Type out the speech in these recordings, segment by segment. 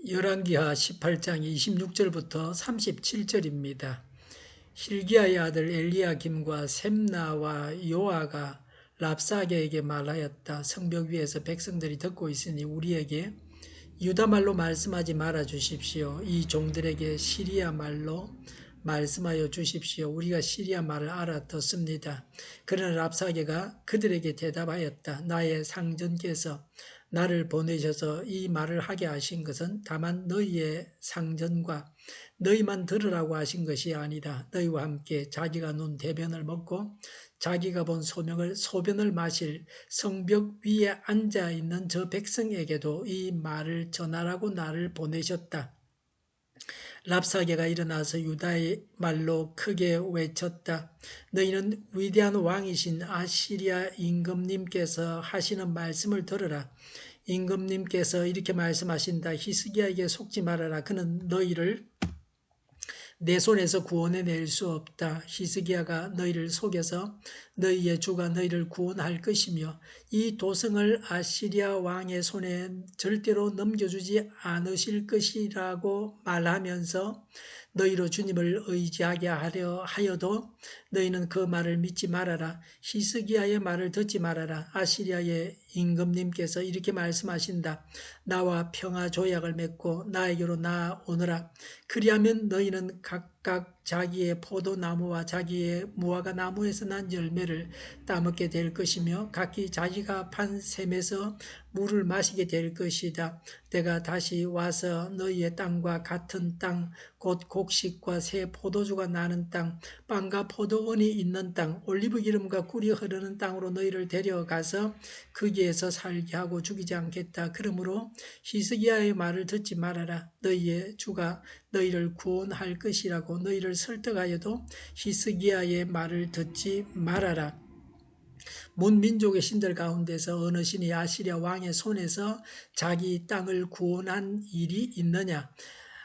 열왕기하 18장 26절부터 37절입니다. hil기야의 아들 엘리야김과 셈나와 요아가 랍사게에게 말하였다. 성벽 위에서 백성들이 듣고 있으니 우리에게 유다말로 말씀하지 말아 주십시오. 이 종들에게 시리아 말로 말씀하여 주십시오. 우리가 시리아 말을 알아듣습니다. 그러나 랍사게가 그들에게 대답하였다. 나의 상전께서 나를 보내셔서 이 말을 하게 하신 것은 다만 너희의 상전과 너희만 들으라고 하신 것이 아니다. 너희와 함께 자기가 눈 대변을 먹고 자기가 본 소변을 마실 성벽 위에 앉아있는 저 백성에게도 이 말을 전하라고 나를 보내셨다. 랍사게가 일어나서 유다의 말로 크게 외쳤다. 너희는 위대한 왕이신 아시리아 임금님께서 하시는 말씀을 들으라. 임금님께서 이렇게 말씀하신다. 히스기야에게 속지 말아라. 그는 너희를 내 손에서 구원해낼 수 없다. 히스기야가 너희를 속여서 너희의 주가 너희를 구원할 것이며 이 도성을 아시리아 왕의 손에 절대로 넘겨주지 않으실 것이라고 말하면서 너희로 주님을 의지하게 하려 하여도 너희는 그 말을 믿지 말아라. 히스기야의 말을 듣지 말아라. 아시리아의 임금님께서 이렇게 말씀하신다. 나와 평화 조약을 맺고 나에게로 나아오너라. 그리하면 너희는 각각 자기의 포도나무와 자기의 무화과 나무에서 난 열매를 따먹게 될 것이며 각기 자기가 판 샘에서 물을 마시게 될 것이다. 내가 다시 와서 너희의 땅과 같은 땅, 곧 곡식과 새 포도주가 나는 땅, 빵과 포도원이 있는 땅, 올리브 기름과 꿀이 흐르는 땅으로 너희를 데려가서 거기에서 살게 하고 죽이지 않겠다. 그러므로 히스기야의 말을 듣지 말아라. 너희의 주가 너희를 구원할 것이라고 너희를 설득하여도 히스기야의 말을 듣지 말아라. 문민족의 신들 가운데서 어느 신이 아시리아 왕의 손에서 자기 땅을 구원한 일이 있느냐?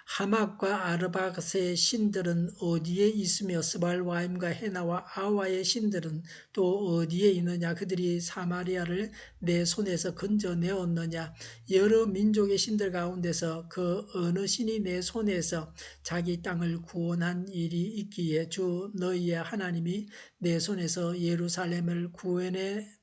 하막과 아르밧의 신들은 어디에 있으며 스발와임과 헤나와 아와의 신들은 또 어디에 있느냐? 그들이 사마리아를 내 손에서 건져내었느냐? 여러 민족의 신들 가운데서 그 어느 신이 내 손에서 자기 땅을 구원한 일이 있기에 주 너희의 하나님이 내 손에서 예루살렘을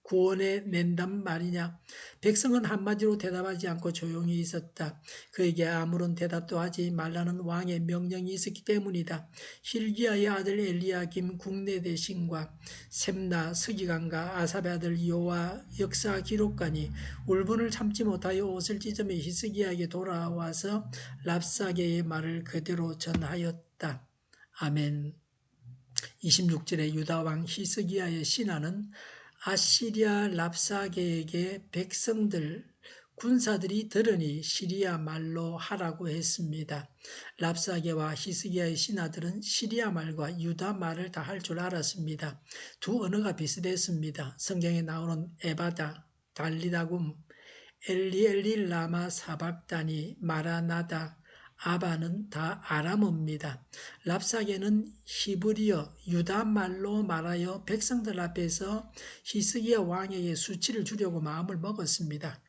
구원해낸단 말이냐? 백성은 한마디로 대답하지 않고 조용히 있었다. 그에게 아무런 대답도 하지 말라는 왕의 명령이 있었기 때문이다. hil기야의 아들 엘리야김 국내대신과 셈나 서기관과 아삽의 아들 요아 역사 기록관이 울분을 참지 못하여 옷을 찢으며 히스기야에게 돌아와서 랍사게의 말을 그대로 전하였다. 아멘. 26절에 유다왕 히스기야의 신하는 아시리아 랍사게에게 백성들 군사들이 들으니 시리아 말로 하라고 했습니다. 랍사게와 히스기야의 신하들은 시리아 말과 유다 말을 다 할 줄 알았습니다. 두 언어가 비슷했습니다. 성경에 나오는 에바다, 달리다굼, 엘리 라마 사박다니, 마라나다, 아바는 다 아람어입니다. 랍사게는 히브리어 유다 말로 말하여 백성들 앞에서 히스기야 왕에게 수치를 주려고 마음을 먹었습니다.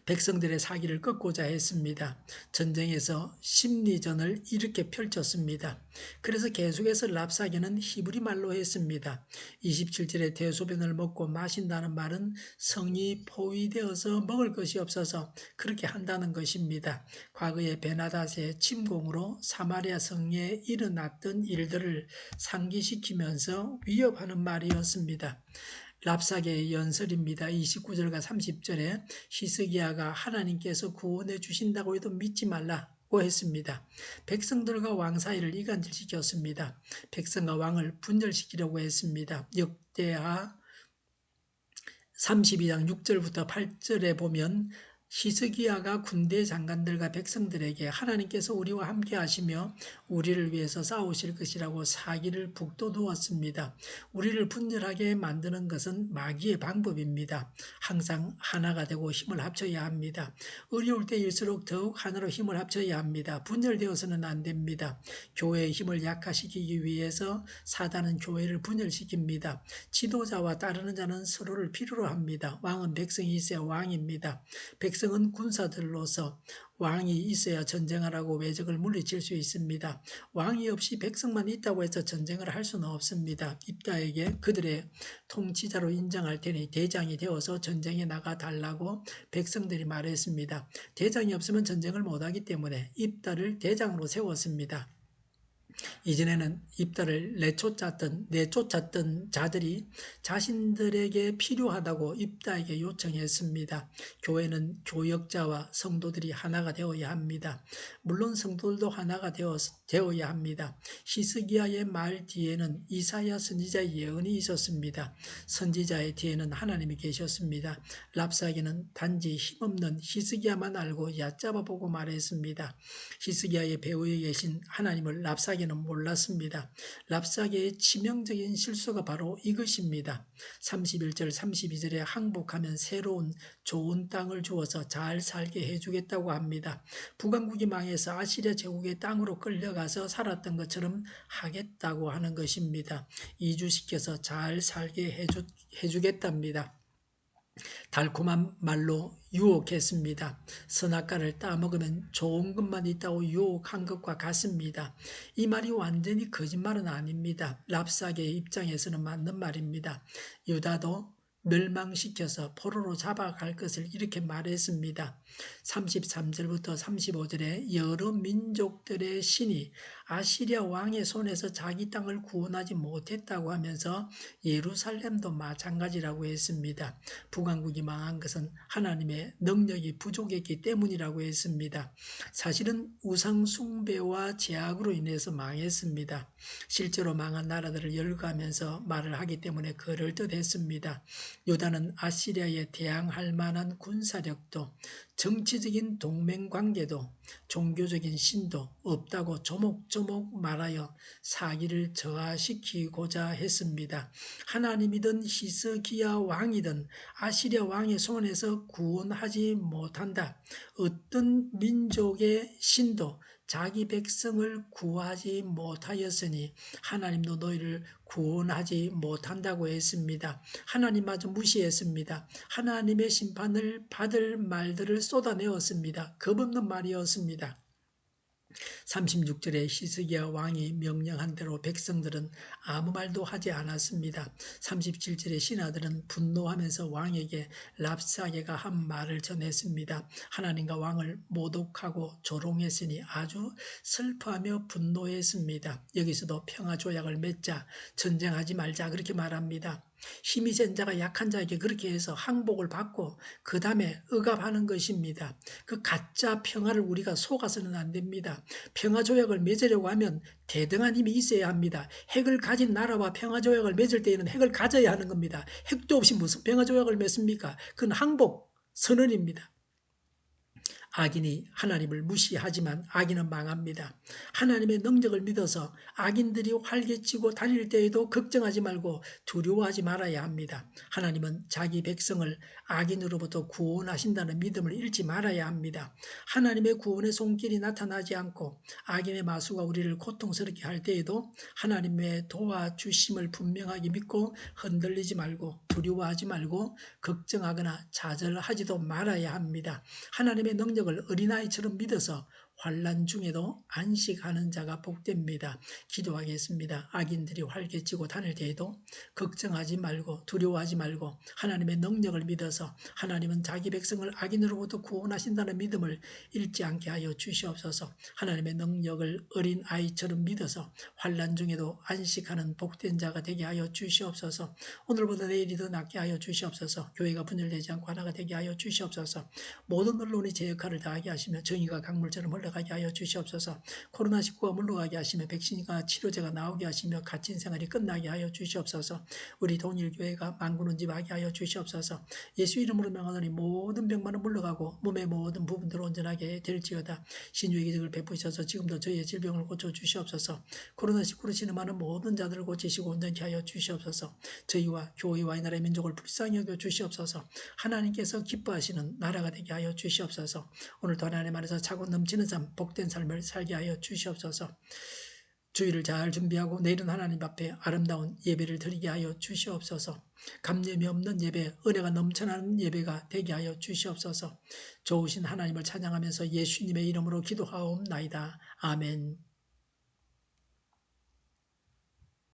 백성들의 사기를 꺾고자 했습니다. 전쟁에서 심리전을 이렇게 펼쳤습니다. 그래서 계속해서 랍사게는 히브리 말로 했습니다. 27절에 대소변을 먹고 마신다는 말은 성이 포위되어서 먹을 것이 없어서 그렇게 한다는 것입니다. 과거의 베나닷의 침공으로 사마리아 성에 일어났던 일들을 상기시키면서 위협하는 말이었습니다. 랍사게의 연설입니다. 29절과 30절에 히스기야가 하나님께서 구원해 주신다고 해도 믿지 말라고 했습니다. 백성들과 왕 사이를 이간질시켰습니다. 백성과 왕을 분열시키려고 했습니다. 역대하 32장 6절부터 8절에 보면 히스기야가 군대 장관들과 백성들에게 하나님께서 우리와 함께 하시며 우리를 위해서 싸우실 것이라고 사기를 북돋우었습니다. 우리를 분열하게 만드는 것은 마귀의 방법입니다. 항상 하나가 되고 힘을 합쳐야 합니다. 어려울 때일수록 더욱 하나로 힘을 합쳐야 합니다. 분열되어서는 안 됩니다. 교회의 힘을 약화시키기 위해서 사단은 교회를 분열시킵니다. 지도자와 따르는 자는 서로를 필요로 합니다. 왕은 백성이 있어야 왕입니다. 백성은 군사들로서 왕이 있어야 전쟁하라고 외적을 물리칠 수 있습니다. 왕이 없이 백성만 있다고 해서 전쟁을 할 수는 없습니다. 입다에게 그들의 통치자로 인정할 테니 대장이 되어서 전쟁에 나가 달라고 백성들이 말했습니다. 대장이 없으면 전쟁을 못하기 때문에 입다를 대장으로 세웠습니다. 이전에는 입다를 내쫓았던 자들이 자신들에게 필요하다고 입다에게 요청했습니다. 교회는 교역자와 성도들이 하나가 되어야 합니다. 물론 성도들도 하나가 되어야 합니다. 히스기야의 말 뒤에는 이사야 선지자의 예언이 있었습니다. 선지자의 뒤에는 하나님이 계셨습니다. 랍사게는 단지 힘없는 히스기야만 알고 얕잡아 보고 말했습니다. 히스기야의 배후에 계신 하나님을 랍사게는 몰랐습니다. 랍사게의 치명적인 실수가 바로 이것입니다. 31절 32절에 항복하면 새로운 좋은 땅을 주어서 잘 살게 해주겠다고 합니다. 북왕국이 망해서 아시리아 제국의 땅으로 끌려가서 살았던 것처럼 하겠다고 하는 것입니다. 이주시켜서 잘 살게 해주겠답니다. 달콤한 말로 유혹했습니다. 선악과를 따먹으면 좋은 것만 있다고 유혹한 것과 같습니다. 이 말이 완전히 거짓말은 아닙니다. 랍사게의 입장에서는 맞는 말입니다. 유다도 멸망시켜서 포로로 잡아갈 것을 이렇게 말했습니다. 33절부터 35절에 여러 민족들의 신이 아시리아 왕의 손에서 자기 땅을 구원하지 못했다고 하면서 예루살렘도 마찬가지라고 했습니다. 북왕국이 망한 것은 하나님의 능력이 부족했기 때문이라고 했습니다. 사실은 우상 숭배와 제약으로 인해서 망했습니다. 실제로 망한 나라들을 열거하면서 말을 하기 때문에 그럴듯했습니다. 유다는 아시리아에 대항할 만한 군사력도 정치적인 동맹관계도 종교적인 신도 없다고 조목조목 말하여 사기를 저하시키고자 했습니다. 하나님이든 히스기야 왕이든 아시리아 왕의 손에서 구원하지 못한다. 어떤 민족의 신도 자기 백성을 구하지 못하였으니 하나님도 너희를 구원하지 못한다고 했습니다. 하나님마저 무시했습니다. 하나님의 심판을 받을 말들을 쏟아내었습니다. 겁없는 말이었습니다. 36절에 히스기야 왕이 명령한 대로 백성들은 아무 말도 하지 않았습니다. 37절에 신하들은 분노하면서 왕에게 랍사게가 한 말을 전했습니다. 하나님과 왕을 모독하고 조롱했으니 아주 슬퍼하며 분노했습니다. 여기서도 평화조약을 맺자, 전쟁하지 말자 그렇게 말합니다. 힘이 센 자가 약한 자에게 그렇게 해서 항복을 받고 그 다음에 억압하는 것입니다. 그 가짜 평화를 우리가 속아서는 안 됩니다. 평화조약을 맺으려고 하면 대등한 힘이 있어야 합니다. 핵을 가진 나라와 평화조약을 맺을 때에는 핵을 가져야 하는 겁니다. 핵도 없이 무슨 평화조약을 맺습니까? 그건 항복 선언입니다. 악인이 하나님을 무시하지만 악인은 망합니다. 하나님의 능력을 믿어서 악인들이 활개치고 다닐 때에도 걱정하지 말고 두려워하지 말아야 합니다. 하나님은 자기 백성을 악인으로부터 구원하신다는 믿음을 잃지 말아야 합니다. 하나님의 구원의 손길이 나타나지 않고 악인의 마수가 우리를 고통스럽게 할 때에도 하나님의 도와주심을 분명하게 믿고 흔들리지 말고 두려워하지 말고 걱정하거나 좌절하지도 말아야 합니다. 하나님의 능력을 어린아이처럼 믿어서 환난 중에도 안식하는 자가 복됩니다. 기도하겠습니다. 악인들이 활개치고 다닐 때에도 걱정하지 말고 두려워하지 말고 하나님의 능력을 믿어서 하나님은 자기 백성을 악인으로부터 구원하신다는 믿음을 잃지 않게 하여 주시옵소서. 하나님의 능력을 어린아이처럼 믿어서 환난 중에도 안식하는 복된 자가 되게 하여 주시옵소서. 오늘보다 내일이 더 낫게 하여 주시옵소서. 교회가 분열되지 않고 하나가 되게 하여 주시옵소서. 모든 언론이 제 역할을 다하게 하시며 정의가 강물처럼 흘러가게 하여 주시옵소서. 코로나19가 물러가게 하시며 백신과 치료제가 나오게 하시며 갇힌 생활이 끝나게 하여 주시옵소서. 우리 동일교회가 만군은집하게 하여 주시옵소서. 예수 이름으로 명하노니 모든 병만은 물러가고 몸의 모든 부분들 온전하게 될지어다. 신유의 기적을 베푸셔서 지금도 저희의 질병을 고쳐 주시옵소서. 코로나19로 신음하는 모든 자들을 고치시고 온전케 하여 주시옵소서. 저희와 교회와 이 나라의 민족을 불쌍히 여겨 주시옵소서. 하나님께서 기뻐하시는 나라가 되게 하여 주시옵소서. 오늘도 하나님 안에서 차고 넘치는 삶, 복된 삶을 살게 하여 주시옵소서. 주일을 잘 준비하고 내일은 하나님 앞에 아름다운 예배를 드리게 하여 주시옵소서. 감염이 없는 예배, 은혜가 넘쳐나는 예배가 되게 하여 주시옵소서. 좋으신 하나님을 찬양하면서 예수님의 이름으로 기도하옵나이다. 아멘.